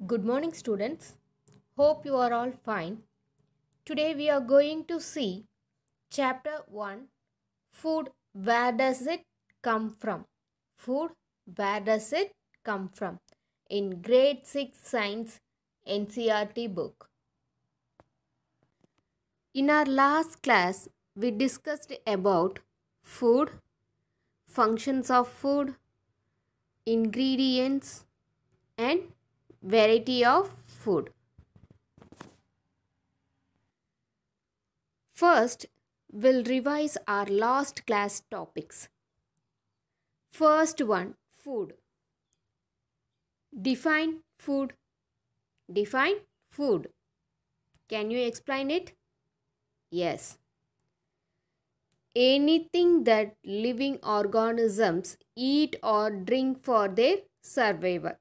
Good morning, students. Hope you are all fine. Today we are going to see Chapter 1 Food. Where does it come from? Food. Where does it come from? In Grade 6 Science NCERT book. In our last class, we discussed about food, functions of food, ingredients, and variety of food. First, we'll revise our last class topics. First one, food. Define food. Define food. Can you explain it? Yes. Anything that living organisms eat or drink for their survival.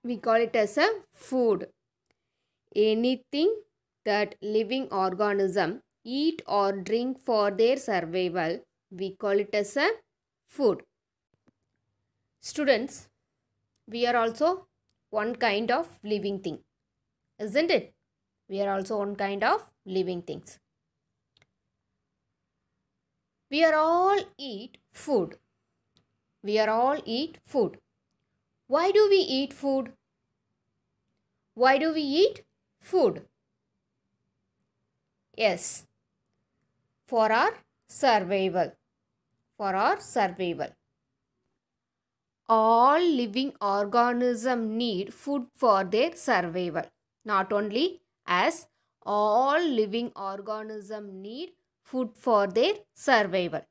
We call it as a food. Anything that living organism eat or drink for their survival, we call it as a food. Students, we are also one kind of living thing, isn't it? We are also one kind of living things. We are all eat food. We are all eat food. Why do we eat food? Why do we eat food? Yes, for our survival. For our survival. All living organisms need food for their survival. Not only as all living organisms need food for their survival.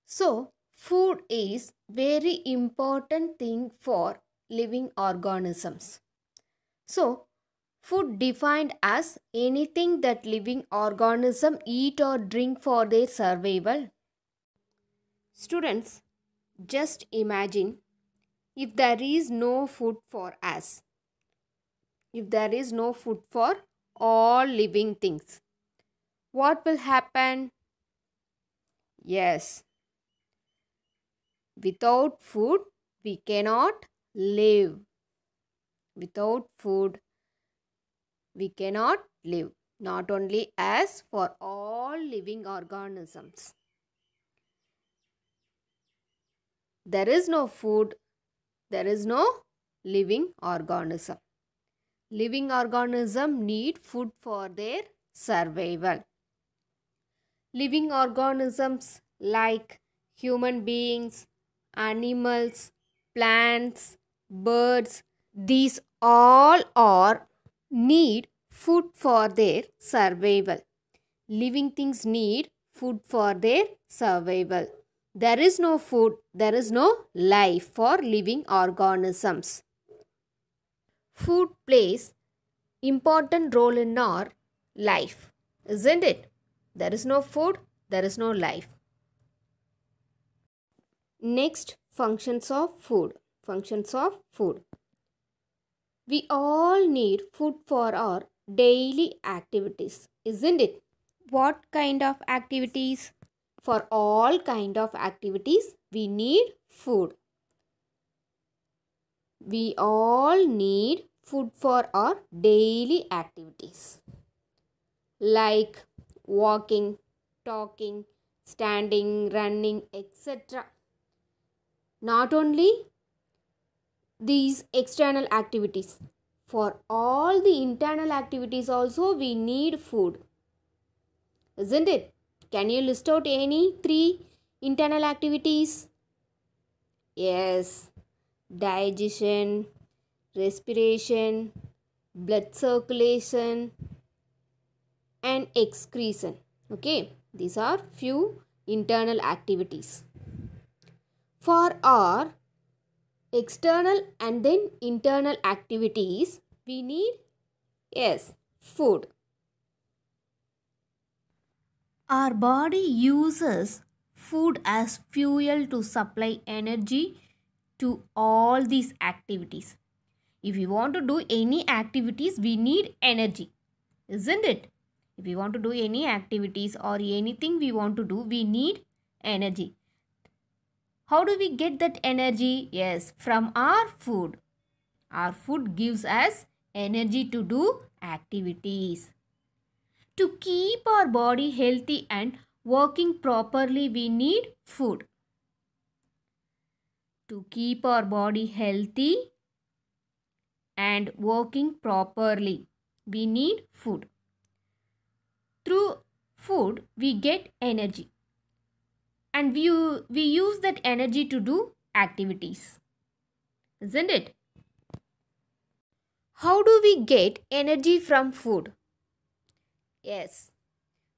So, food is very important thing for living organisms. So, food defined as anything that living organism eat or drink for their survival. Students, just imagine if there is no food for us. If there is no food for all living things, what will happen? Yes, without food, we cannot live. Without food, we cannot live. Not only as for all living organisms. There is no food, there is no living organism. Living organisms need food for their survival. Living organisms like human beings, animals, plants, birds, these all are need food for their survival. Living things need food for their survival. There is no food, there is no life for living organisms. Food plays important role in our life, isn't it? There is no food, there is no life. Next, functions of food. Functions of food. We all need food for our daily activities, isn't it? What kind of activities? For all kind of activities, we need food. We all need food for our daily activities. Like walking, talking, standing, running, etc. Not only these external activities, for all the internal activities also we need food, isn't it? Can you list out any 3 internal activities? Yes, digestion, respiration, blood circulation, and excretion. Okay, these are few internal activities. For our external and then internal activities, we need, yes, food. Our body uses food as fuel to supply energy to all these activities. If we want to do any activities, we need energy, isn't it? If we want to do any activities or anything we want to do, we need energy. How do we get that energy? Yes, from our food. Our food gives us energy to do activities. To keep our body healthy and working properly, we need food. To keep our body healthy and working properly, we need food. Through food, we get energy. And we use that energy to do activities. Isn't it? How do we get energy from food? Yes,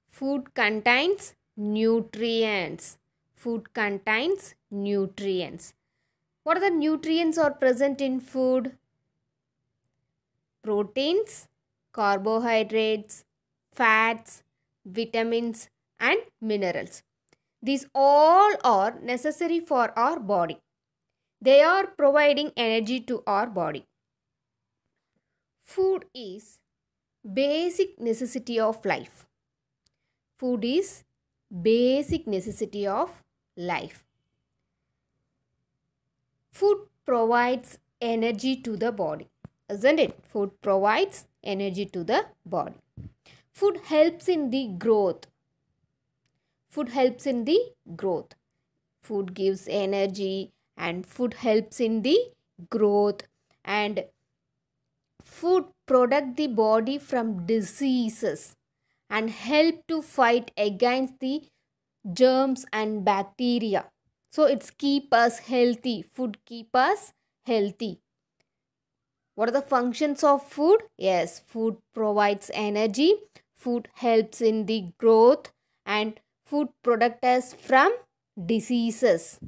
food contains nutrients. Food contains nutrients. What are the nutrients are present in food? Proteins, carbohydrates, fats, vitamins and minerals. These all are necessary for our body. They are providing energy to our body. Food is basic necessity of life. Food is basic necessity of life. Food provides energy to the body. Isn't it? Food provides energy to the body. Food helps in the growth. Food helps in the growth. Food gives energy and food helps in the growth, and food protect the body from diseases and help to fight against the germs and bacteria. So it's keep us healthy. Food keep us healthy. What are the functions of food? Yes, food provides energy, food helps in the growth, and food protect us from diseases,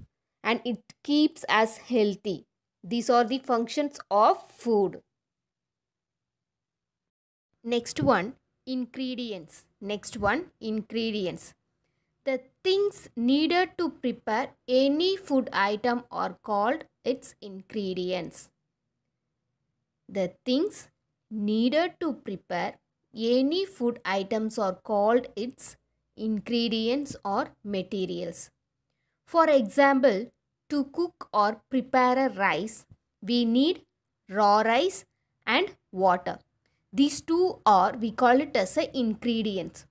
and it keeps us healthy. These are the functions of food. Next one, ingredients. The things needed to prepare any food item are called its ingredients. The things needed to prepare any food items are called its ingredients or materials. For example, to cook or prepare a rice, we need raw rice and water. These two are, we call it as a ingredients.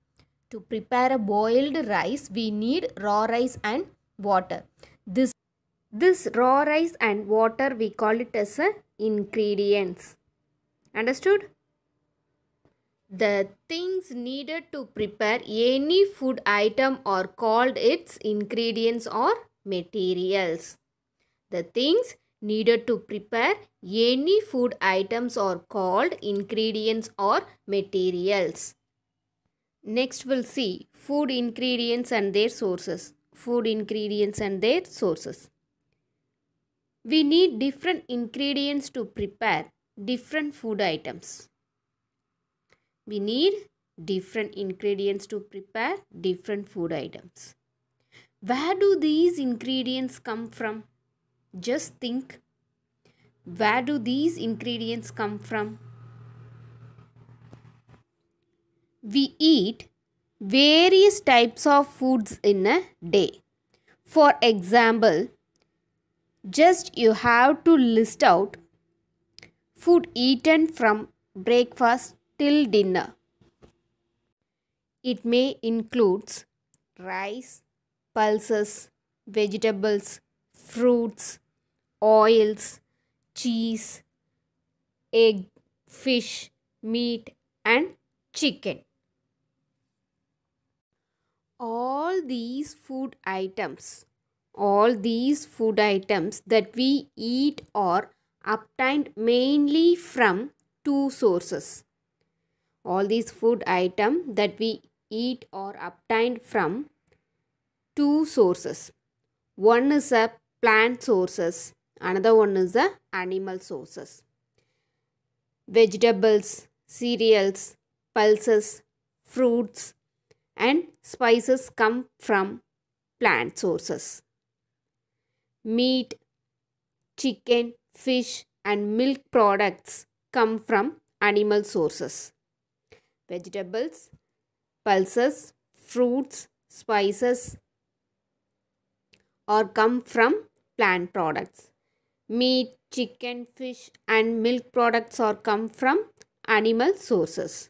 To prepare a boiled rice, we need raw rice and water. This raw rice and water, we call it as a ingredients. Understood? The things needed to prepare any food item are called its ingredients or materials. The things needed to prepare any food items are called ingredients or materials. Next we'll see food ingredients and their sources. Food ingredients and their sources. We need different ingredients to prepare different food items. We need different ingredients to prepare different food items. Where do these ingredients come from? Just think. Where do these ingredients come from? We eat various types of foods in a day. For example, just you have to list out food eaten from breakfast till dinner. It may include rice, pulses, vegetables, fruits, oils, cheese, egg, fish, meat and chicken. All these food items that we eat are obtained mainly from two sources. All these food items that we eat are obtained from two sources. One is a plant sources, another one is a animal sources. Vegetables, cereals, pulses, fruits and spices come from plant sources. Meat, chicken, fish and milk products come from animal sources. Vegetables, pulses, fruits, spices or come from plant products. Meat, chicken, fish and milk products are come from animal sources.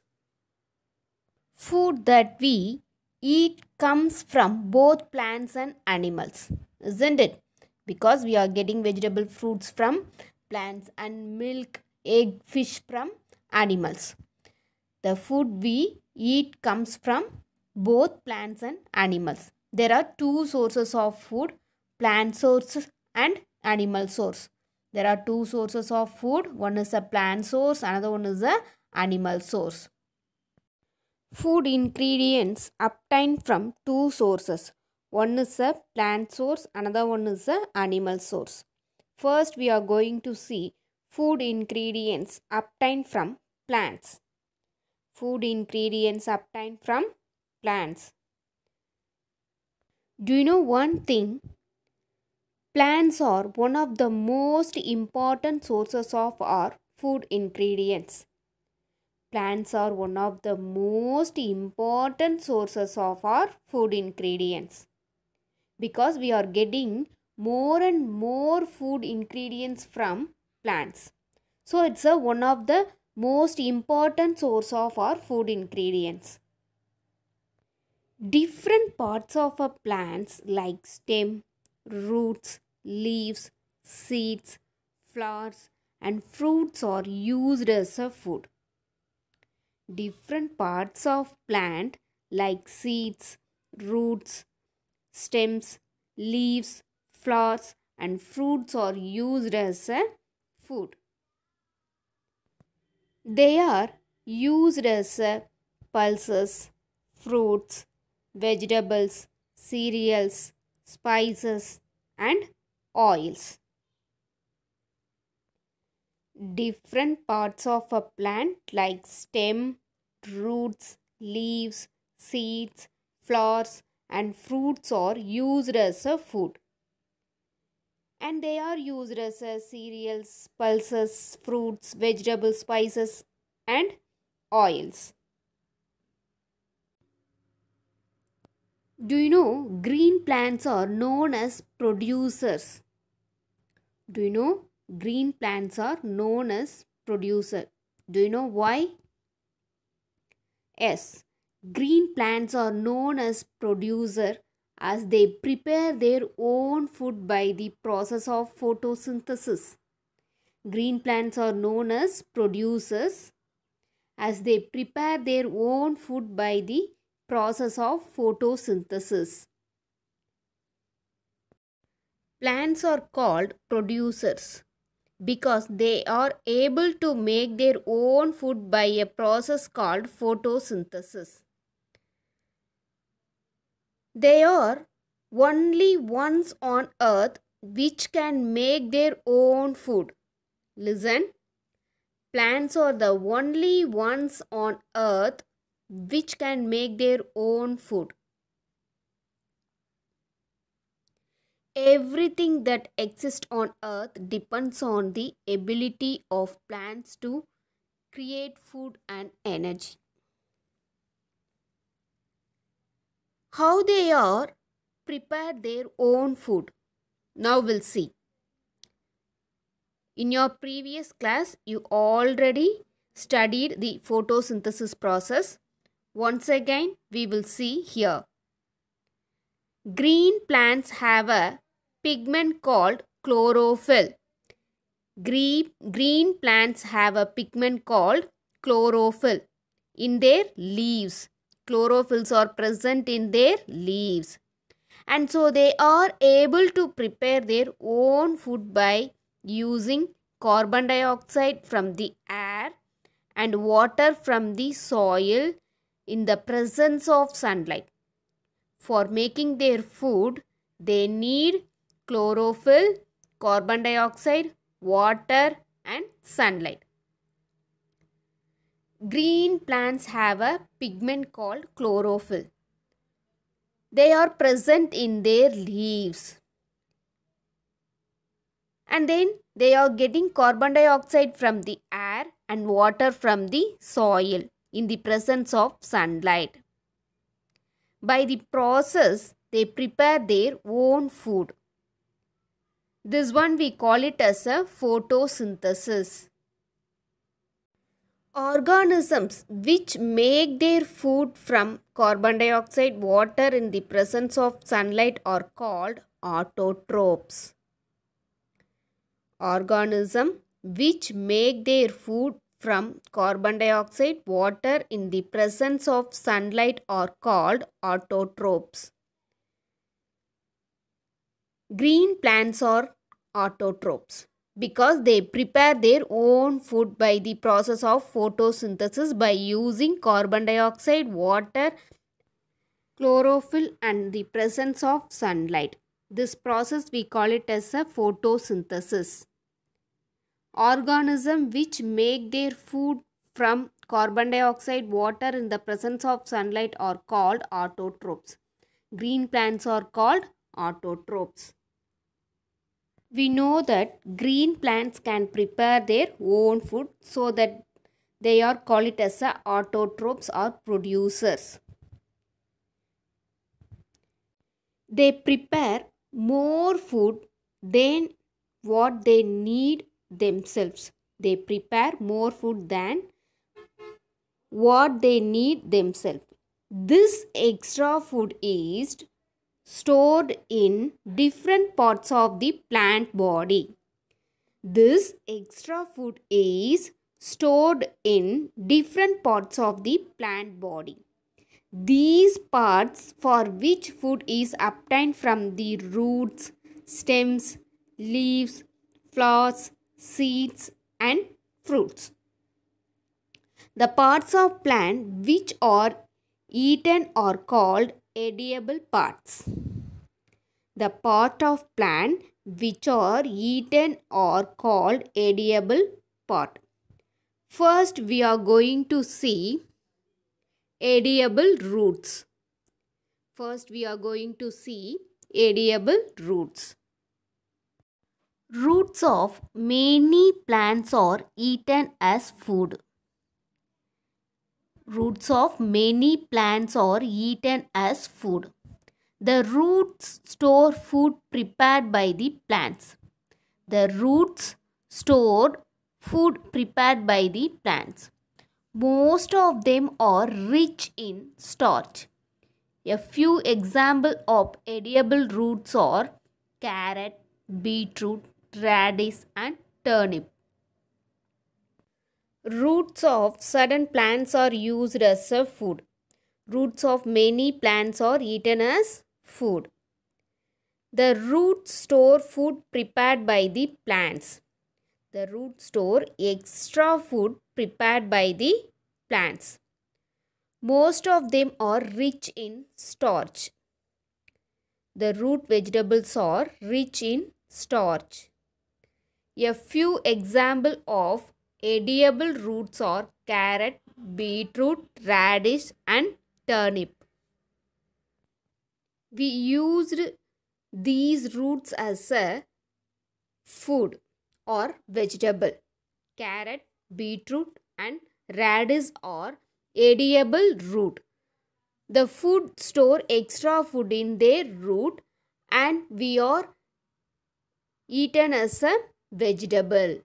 Food that we eat comes from both plants and animals, isn't it? Because we are getting vegetable fruits from plants and milk, egg, fish from animals. The food we eat comes from both plants and animals. There are two sources of food, plant source and animal source. There are two sources of food. One is a plant source, another one is a animal source. Food ingredients obtained from two sources. One is a plant source, another one is a animal source. First, we are going to see food ingredients obtained from plants. Food ingredients obtained from plants. Do you know one thing? Plants are one of the most important sources of our food ingredients. Plants are one of the most important sources of our food ingredients because we are getting more and more food ingredients from plants. So it's one of the most important source of our food ingredients. Different parts of a plants like stem, roots, leaves, seeds, flowers and fruits are used as a food. Different parts of plant like seeds, roots, stems, leaves, flowers and fruits are used as a food. They are used as pulses, fruits, vegetables, cereals, spices and oils. Different parts of a plant like stem, roots, leaves, seeds, flowers and fruits are used as a food. And they are used as cereals, pulses, fruits, vegetables, spices and oils. Do you know green plants are known as producers? Do you know green plants are known as producer? Do you know why? Yes, green plants are known as producer as they prepare their own food by the process of photosynthesis. Green plants are known as producers as they prepare their own food by the process of photosynthesis. Plants are called producers because they are able to make their own food by a process called photosynthesis. They are only ones on earth which can make their own food. Listen, plants are the only ones on earth which can make their own food. Everything that exists on earth depends on the ability of plants to create food and energy. How they are prepare their own food. Now we'll see. In your previous class, you already studied the photosynthesis process. Once again, we will see here. Green plants have a pigment called chlorophyll. Green plants have a pigment called chlorophyll in their leaves. Chlorophylls are present in their leaves. And so they are able to prepare their own food by using carbon dioxide from the air and water from the soil in the presence of sunlight. For making their food, they need chlorophyll, carbon dioxide, water and sunlight. Green plants have a pigment called chlorophyll. They are present in their leaves. And then they are getting carbon dioxide from the air and water from the soil in the presence of sunlight. By the process, they prepare their own food. This one we call it as a photosynthesis. Organisms which make their food from carbon dioxide, water in the presence of sunlight are called autotrophs. Organisms which make their food from carbon dioxide, water in the presence of sunlight are called autotrophs. Green plants are autotrophs because they prepare their own food by the process of photosynthesis by using carbon dioxide, water, chlorophyll and the presence of sunlight. This process we call it as a photosynthesis. Organisms which make their food from carbon dioxide, water in the presence of sunlight are called autotrophs. Green plants are called autotrophs. We know that green plants can prepare their own food, so that they are called it as a autotrophs or producers. They prepare more food than what they need themselves. They prepare more food than what they need themselves. This extra food is stored in different parts of the plant body. This extra food is stored in different parts of the plant body. These parts for which food is obtained from the roots, stems, leaves, flowers, seeds and fruits. The parts of plant which are eaten are called edible parts. The part of plant which are eaten are called edible part. First we are going to see edible roots. First we are going to see edible roots. Roots of many plants are eaten as food. Roots of many plants are eaten as food. The roots store food prepared by the plants. The roots stored food prepared by the plants. Most of them are rich in starch. A few examples of edible roots are carrot, beetroot, radish and turnip. Roots of certain plants are used as a food. Roots of many plants are eaten as food. The roots store food prepared by the plants. The roots store extra food prepared by the plants. Most of them are rich in starch. The root vegetables are rich in starch. A few examples of edible roots are carrot, beetroot, radish and turnip. We used these roots as a food or vegetable. Carrot, beetroot and radish are edible root. The food store extra food in their root and we are eaten as a vegetable.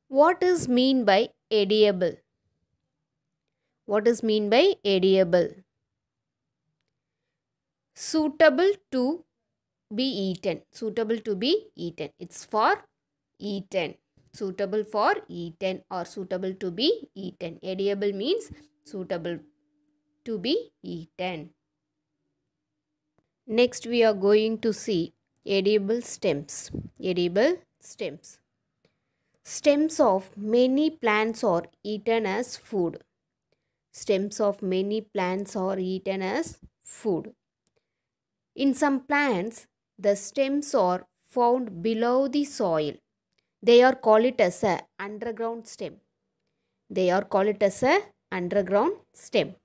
What is mean by edible? What is mean by edible? Suitable to be eaten. Suitable to be eaten. It's for eaten. Suitable for eaten or suitable to be eaten. Edible means suitable to be eaten. Next we are going to see edible stems. Edible stems. Stems of many plants are eaten as food. Stems of many plants are eaten as food. In some plants, the stems are found below the soil. They are called it as a underground stem. They are called it as a underground stem.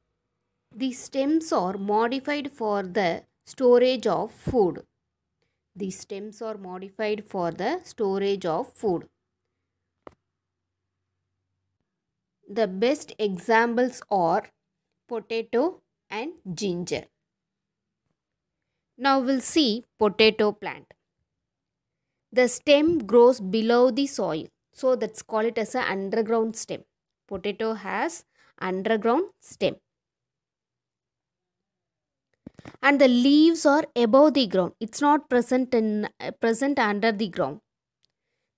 The stems are modified for the storage of food. The stems are modified for the storage of food. The best examples are potato and ginger. Now we'll see potato plant. The stem grows below the soil. So that's called it as an underground stem. Potato has underground stem. And the leaves are above the ground. It's not present under the ground.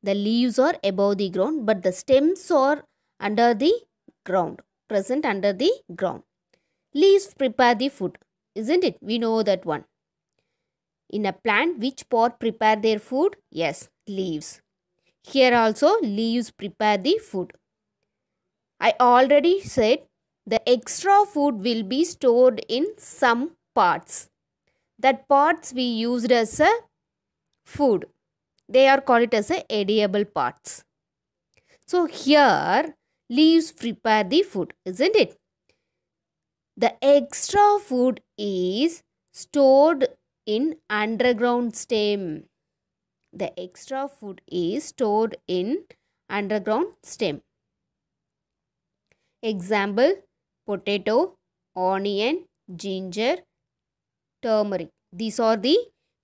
The leaves are above the ground, but the stems are under the ground, present under the ground. Leaves prepare the food, isn't it? We know that one. In a plant, which part prepare their food? Yes, leaves. Here also, leaves prepare the food. I already said the extra food will be stored in some parts. That parts we used as a food. They are called as a edible parts. So here, leaves prepare the food, isn't it? The extra food is stored in underground stem. The extra food is stored in underground stem. Example, potato, onion, ginger, turmeric. These are the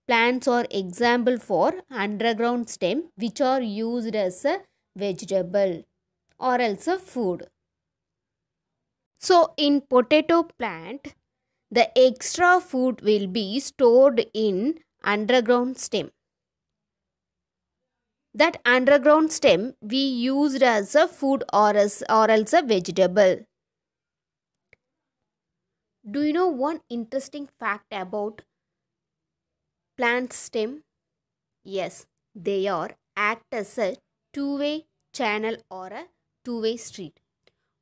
plants or example for underground stem which are used as a vegetable or else a food. So in potato plant, the extra food will be stored in underground stem. That underground stem we used as a food or else a vegetable. Do you know one interesting fact about plant stem? Yes, they are act as a two-way channel or a two-way street.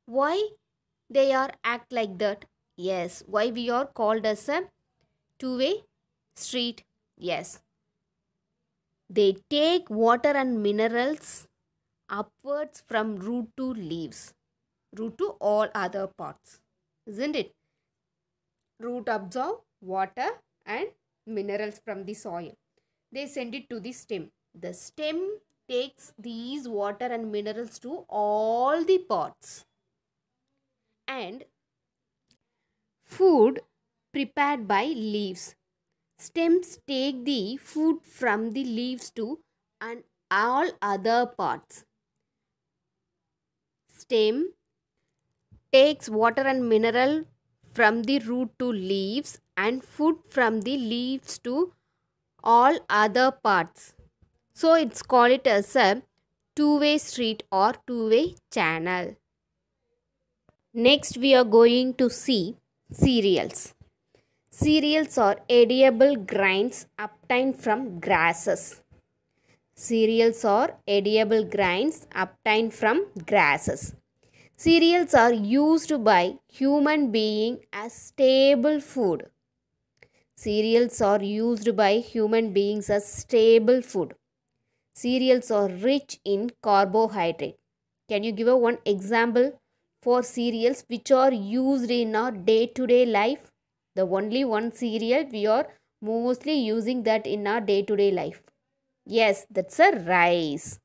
Why they are act like that? Yes, why we are called as a two-way street? Yes, they take water and minerals upwards from root to leaves, root to all other parts, isn't it? Root absorb water and minerals from the soil. They send it to the stem. The stem takes these water and minerals to all the parts. And food prepared by leaves. Stems take the food from the leaves to and all other parts. Stem takes water and mineral from the root to leaves and food from the leaves to all other parts. So it's called it as a two-way street or two-way channel. Next we are going to see cereals. Cereals are edible grains obtained from grasses. Cereals are edible grains obtained from grasses. Cereals are used by human being as stable food. Cereals are used by human beings as stable food. Cereals are rich in carbohydrate. Can you give one example for cereals which are used in our day-to-day life? The only one cereal we are mostly using that in our day-to-day life. Yes, that's a rice.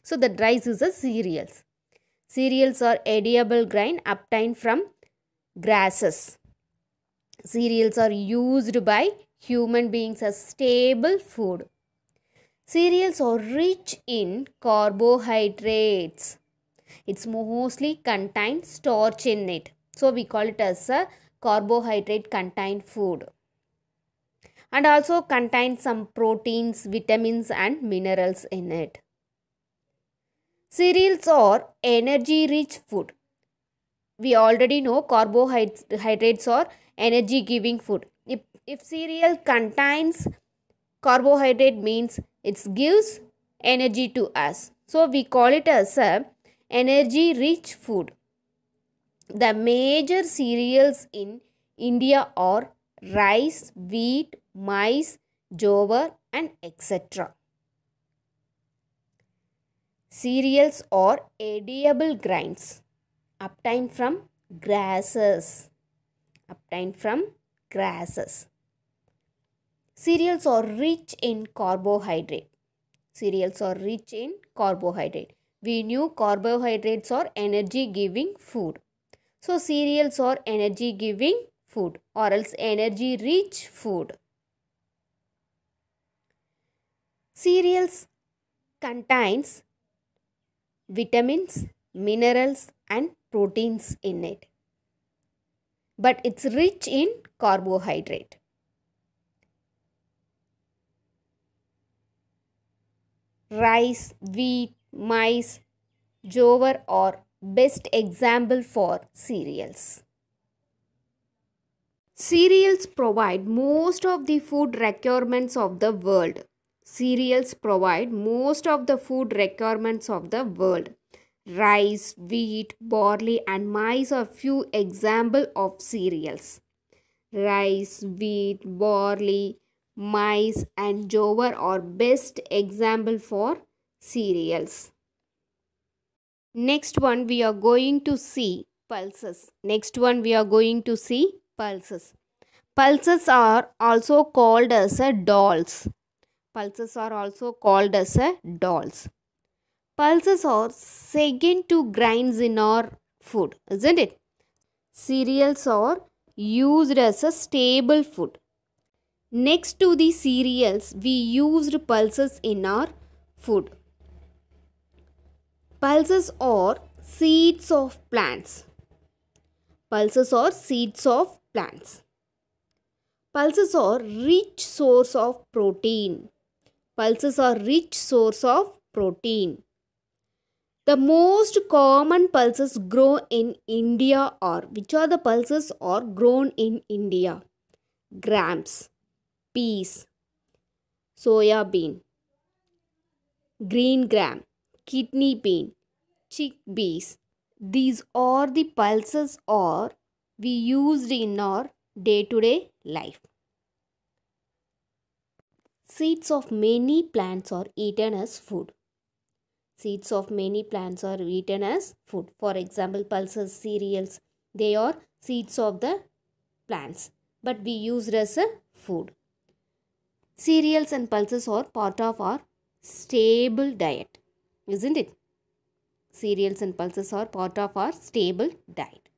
So that rice is a cereals. Cereals are edible grain obtained from grasses. Cereals are used by human beings as stable food. Cereals are rich in carbohydrates. It's mostly contains starch in it. So we call it as a carbohydrate contained food. And also contains some proteins, vitamins and minerals in it. Cereals are energy rich food. We already know carbohydrates are energy giving food. If cereal contains carbohydrate means it gives energy to us. So we call it as a energy rich food. The major cereals in India are rice, wheat, maize, jowar and etc. Cereals are edible grains obtained from grasses. Obtained from grasses. Cereals are rich in carbohydrate. Cereals are rich in carbohydrate. We knew carbohydrates are energy giving food. So cereals are energy giving food or else energy rich food. Cereals contains vitamins, minerals, and proteins in it, but it's rich in carbohydrate. Rice, wheat, maize, jowar are best example for cereals. Cereals provide most of the food requirements of the world. Cereals provide most of the food requirements of the world. Rice, wheat, barley, and maize are few examples of cereals. Rice, wheat, barley, maize, and jowar are best example for cereals. Next one we are going to see pulses. Pulses are also called as a dolls. Pulses are second to grains in our food, isn't it? Cereals are used as a staple food. Next to the cereals, we used pulses in our food. Pulses are seeds of plants. Pulses are rich source of protein. The most common pulses grow in India are, which are the pulses are grown in India? Grams, peas, soya bean, green gram, kidney bean, chickpeas. These are the pulses are we used in our day-to-day life. Seeds of many plants are eaten as food. For example, pulses, cereals, they are seeds of the plants, but we used as a food. Cereals and pulses are part of our stable diet, isn't it? Cereals and pulses are part of our stable diet.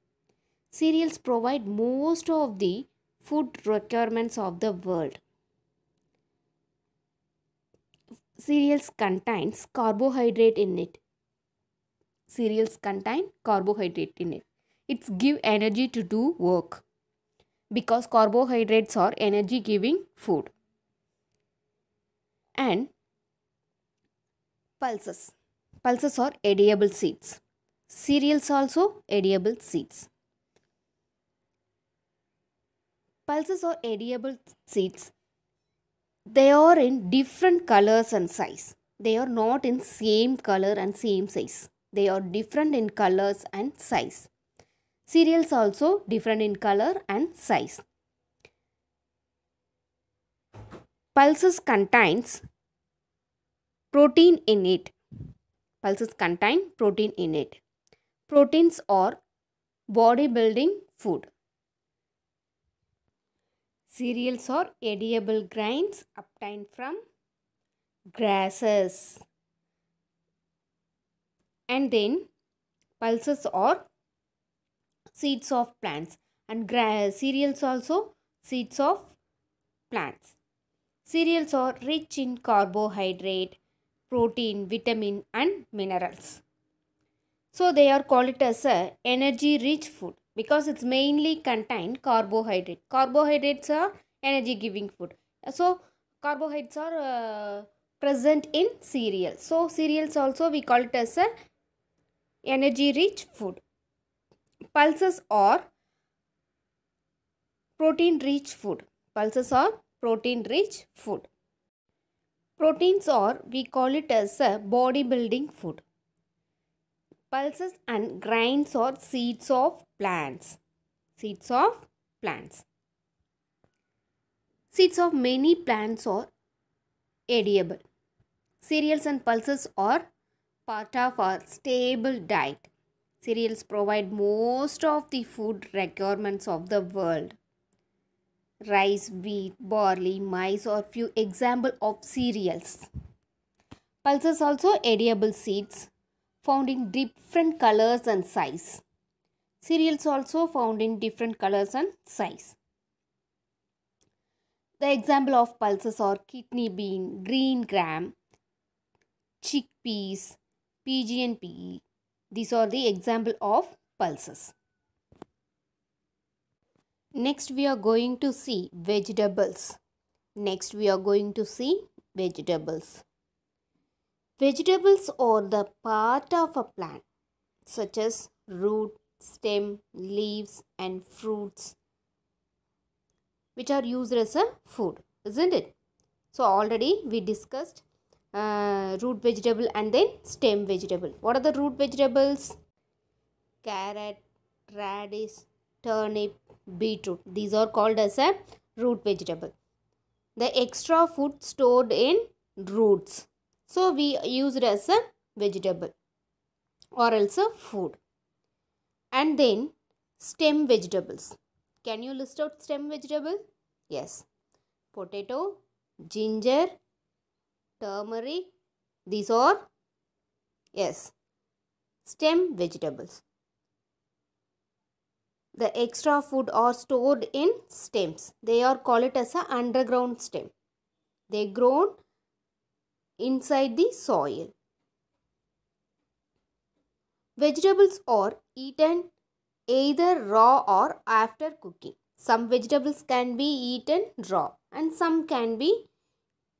Cereals provide most of the food requirements of the world. Cereals contains carbohydrate in it. It's give energy to do work because carbohydrates are energy giving food. And pulses are edible seeds. Cereals also edible seeds. Pulses are edible seeds. They are in different colors and size. They are not in same color and same size. They are different in colors and size. Cereals also different in color and size. Pulses contains protein in it. Proteins are bodybuilding food. Cereals are edible grains obtained from grasses. And then pulses are seeds of plants, and cereals also seeds of plants. Cereals are rich in carbohydrate, protein, vitamin, and minerals. So they are called it as a energy rich food because it's mainly contain carbohydrate. Carbohydrates are energy giving food. So carbohydrates are present in cereals. So cereals also we call it as a energy rich food. Pulses are protein rich food. Proteins are we call it as a bodybuilding food. Pulses and grains are seeds of plants. Seeds of many plants are edible. Cereals and pulses are part of our stable diet. Cereals provide most of the food requirements of the world. Rice, wheat, barley, maize are few examples of cereals. Pulses also edible seeds found in different colors and size. Cereals also found in different colors and size. The example of pulses are kidney bean, green gram, chickpeas, pigeon pea. These are the example of pulses. Next we are going to see vegetables. Next we are going to see vegetables. Vegetables are the part of a plant such as root, stem, leaves and fruits which are used as a food, isn't it? So already we discussed root vegetable and then stem vegetable. What are the root vegetables? Carrot, radish, turnip, beetroot. These are called as a root vegetable. The extra food stored in roots. So we use it as a vegetable or else a food. And then stem vegetables. Can you list out stem vegetable? Yes. Potato, ginger, turmeric. These are, yes, stem vegetables. The extra food are stored in stems. They are called it as a underground stem. They grown inside the soil. Vegetables are eaten either raw or after cooking. Some vegetables can be eaten raw and some can be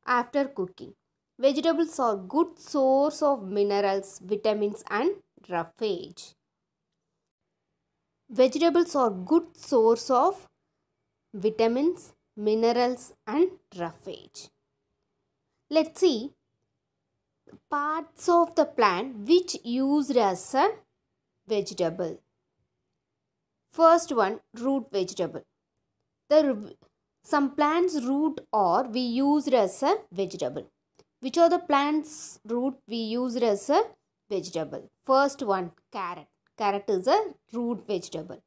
after cooking. Vegetables are good source of minerals, vitamins and roughage. Vegetables are good source of vitamins, minerals and roughage. Let's see parts of the plant which used as a vegetable. First one, root vegetable. Some plants root or we used as a vegetable. Which are the plants root we used as a vegetable? First one, carrot. Carrot is a root vegetable.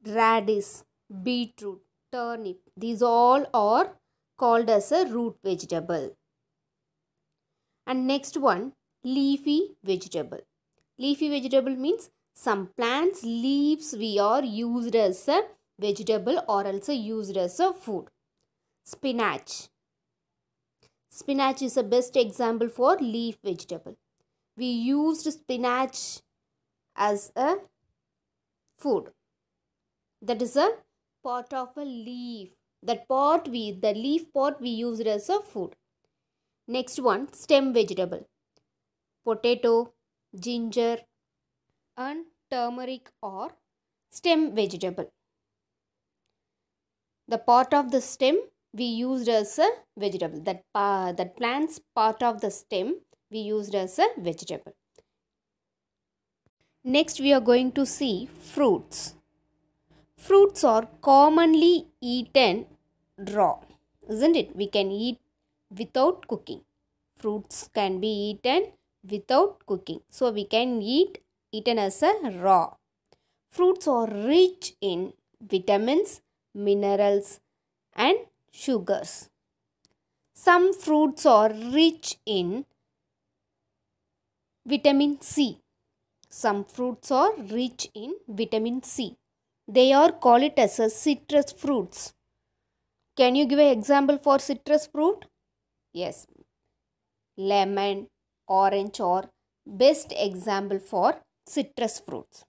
Radish, beetroot, turnip. These all are called as a root vegetable. And next one, leafy vegetable. Leafy vegetable means some plants leaves we are used as a vegetable or also used as a food. Spinach. Spinach is the best example for leaf vegetable. We used spinach as a food. That is a part of a leaf. The leaf part we used as a food. Next one, stem vegetable. Potato, ginger and turmeric or stem vegetable. The part of the stem we used as a vegetable. That plant's part of the stem we used as a vegetable. Next we are going to see fruits. Fruits are commonly eaten raw, isn't it? We can eat without cooking. Fruits can be eaten without cooking. So we can eaten as a raw. Fruits are rich in vitamins, minerals and sugars. Some fruits are rich in vitamin C. Some fruits are rich in vitamin C. They are called it as a citrus fruits. Can you give an example for citrus fruit? Yes. Lemon, orange are best example for citrus fruits.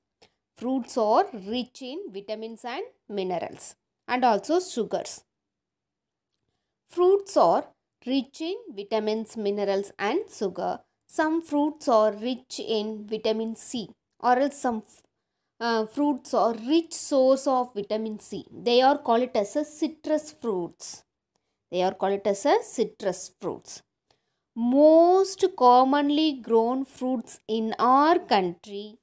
Fruits are rich in vitamins and minerals and also sugars. Fruits are rich in vitamins, minerals and sugar. Some fruits are rich in vitamin C or else some fruits are rich source of vitamin C. They are called it as a citrus fruits. They are called it as a citrus fruits. Most commonly grown fruits in our country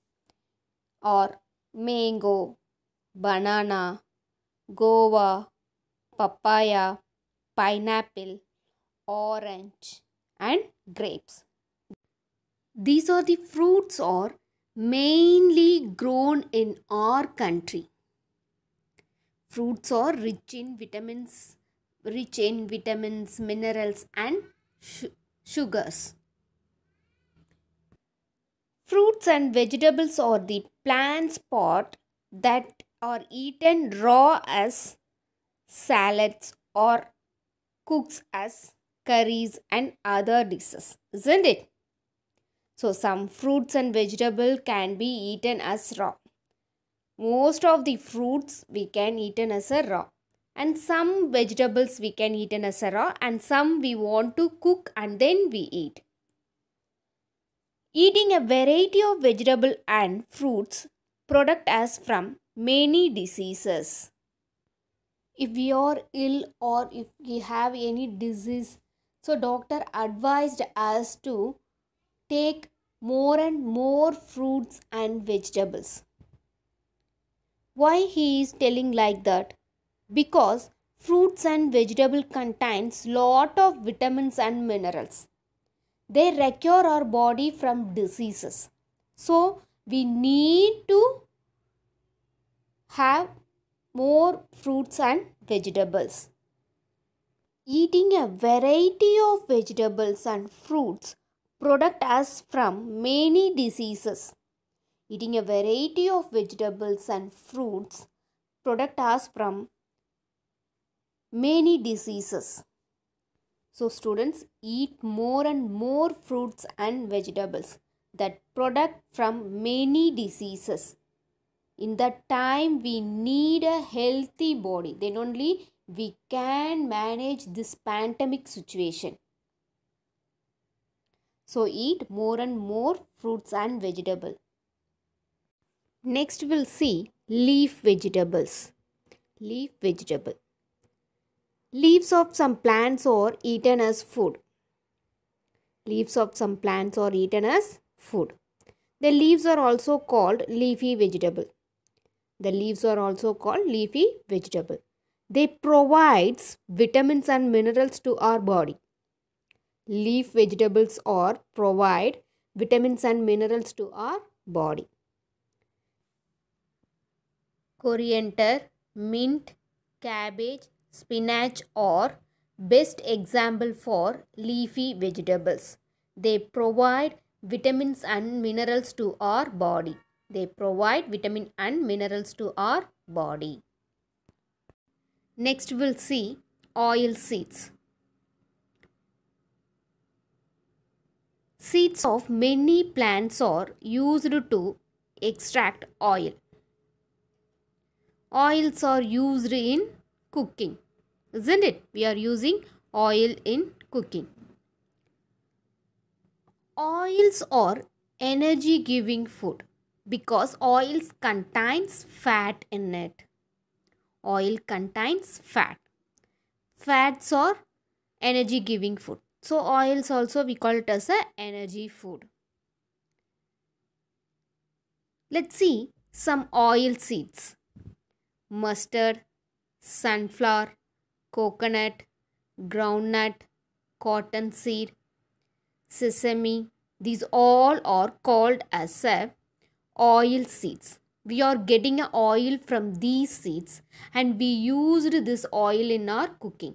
are mango, banana, guava, papaya, pineapple, orange and grapes. These are the fruits are mainly grown in our country. Fruits are rich in vitamins, minerals and sugars. Fruits and vegetables are the plant's part that are eaten raw as salads or cooks as curries, and other dishes, isn't it? So, some fruits and vegetables can be eaten as raw. Most of the fruits we can eaten as a raw, and some vegetables we can eaten as a raw, and some we want to cook and then we eat. Eating a variety of vegetable and fruits protect us from many diseases. If we are ill or if we have any disease, so doctor advised us to take more and more fruits and vegetables. Why he is telling like that? Because fruits and vegetable contains lot of vitamins and minerals. They recure our body from diseases. So we need to have more fruits and vegetables. Eating a variety of vegetables and fruits protect us from many diseases. Eating a variety of vegetables and fruits protect us from many diseases. So students, eat more and more fruits and vegetables that protect from many diseases. In that time we need a healthy body. Then only we can manage this pandemic situation. So eat more and more fruits and vegetables. Next we'll see leaf vegetables. Leaf vegetable. Leaves of some plants are eaten as food. Leaves of some plants are eaten as food. The leaves are also called leafy vegetable. The leaves are also called leafy vegetable. They provide vitamins and minerals to our body. Leaf vegetables are provide vitamins and minerals to our body. Coriander, mint, cabbage, spinach are best example for leafy vegetables. They provide vitamins and minerals to our body. They provide vitamin and minerals to our body. Next we'll see oil seeds. Seeds of many plants are used to extract oil. Oils are used in cooking, isn't it? We are using oil in cooking. Oils are energy giving food because oils contains fat in it. Oil contains fat. Fats are energy giving food. So oils also we call it as a energy food. Let's see some oil seeds. Mustard, sunflower, coconut, groundnut, cottonseed, sesame. These all are called as a oil seeds. We are getting a oil from these seeds and we used this oil in our cooking.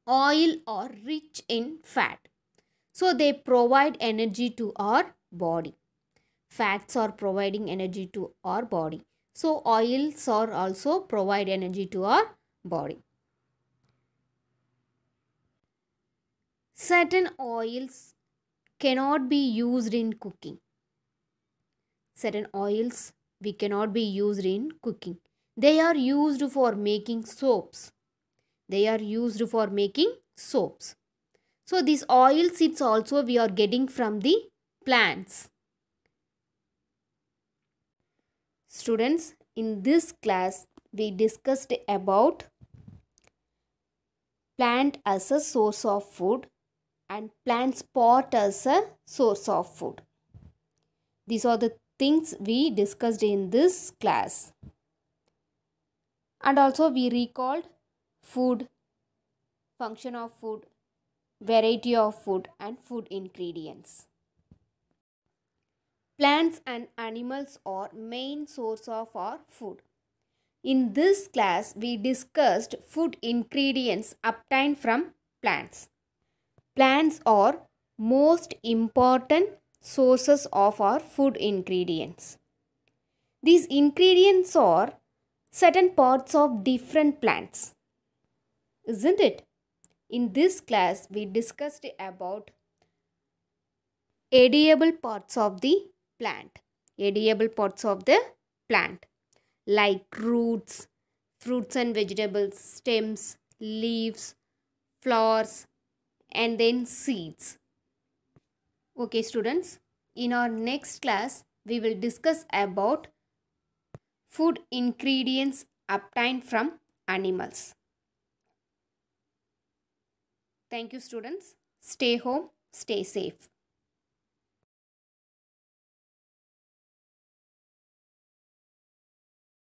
Oil are rich in fat. So they provide energy to our body. Fats are providing energy to our body. So oils are also provide energy to our body. Certain oils cannot be used in cooking. Certain oils we cannot be used in cooking. They are used for making soaps. They are used for making soaps. So these oil seeds also we are getting from the plants. Students, in this class we discussed about plant as a source of food and plant pot as a source of food. These are the things we discussed in this class. And also we recalled food, function of food, variety of food and food ingredients. Plants and animals are main source of our food. In this class, we discussed food ingredients obtained from plants. Plants are most important sources of our food ingredients. These ingredients are certain parts of different plants, isn't it? In this class, we discussed about edible parts of the plant. Edible parts of the plant like roots, fruits and vegetables, stems, leaves, flowers, and then seeds. Okay, students, in our next class, we will discuss about food ingredients obtained from animals. Thank you, students. Stay home, stay safe.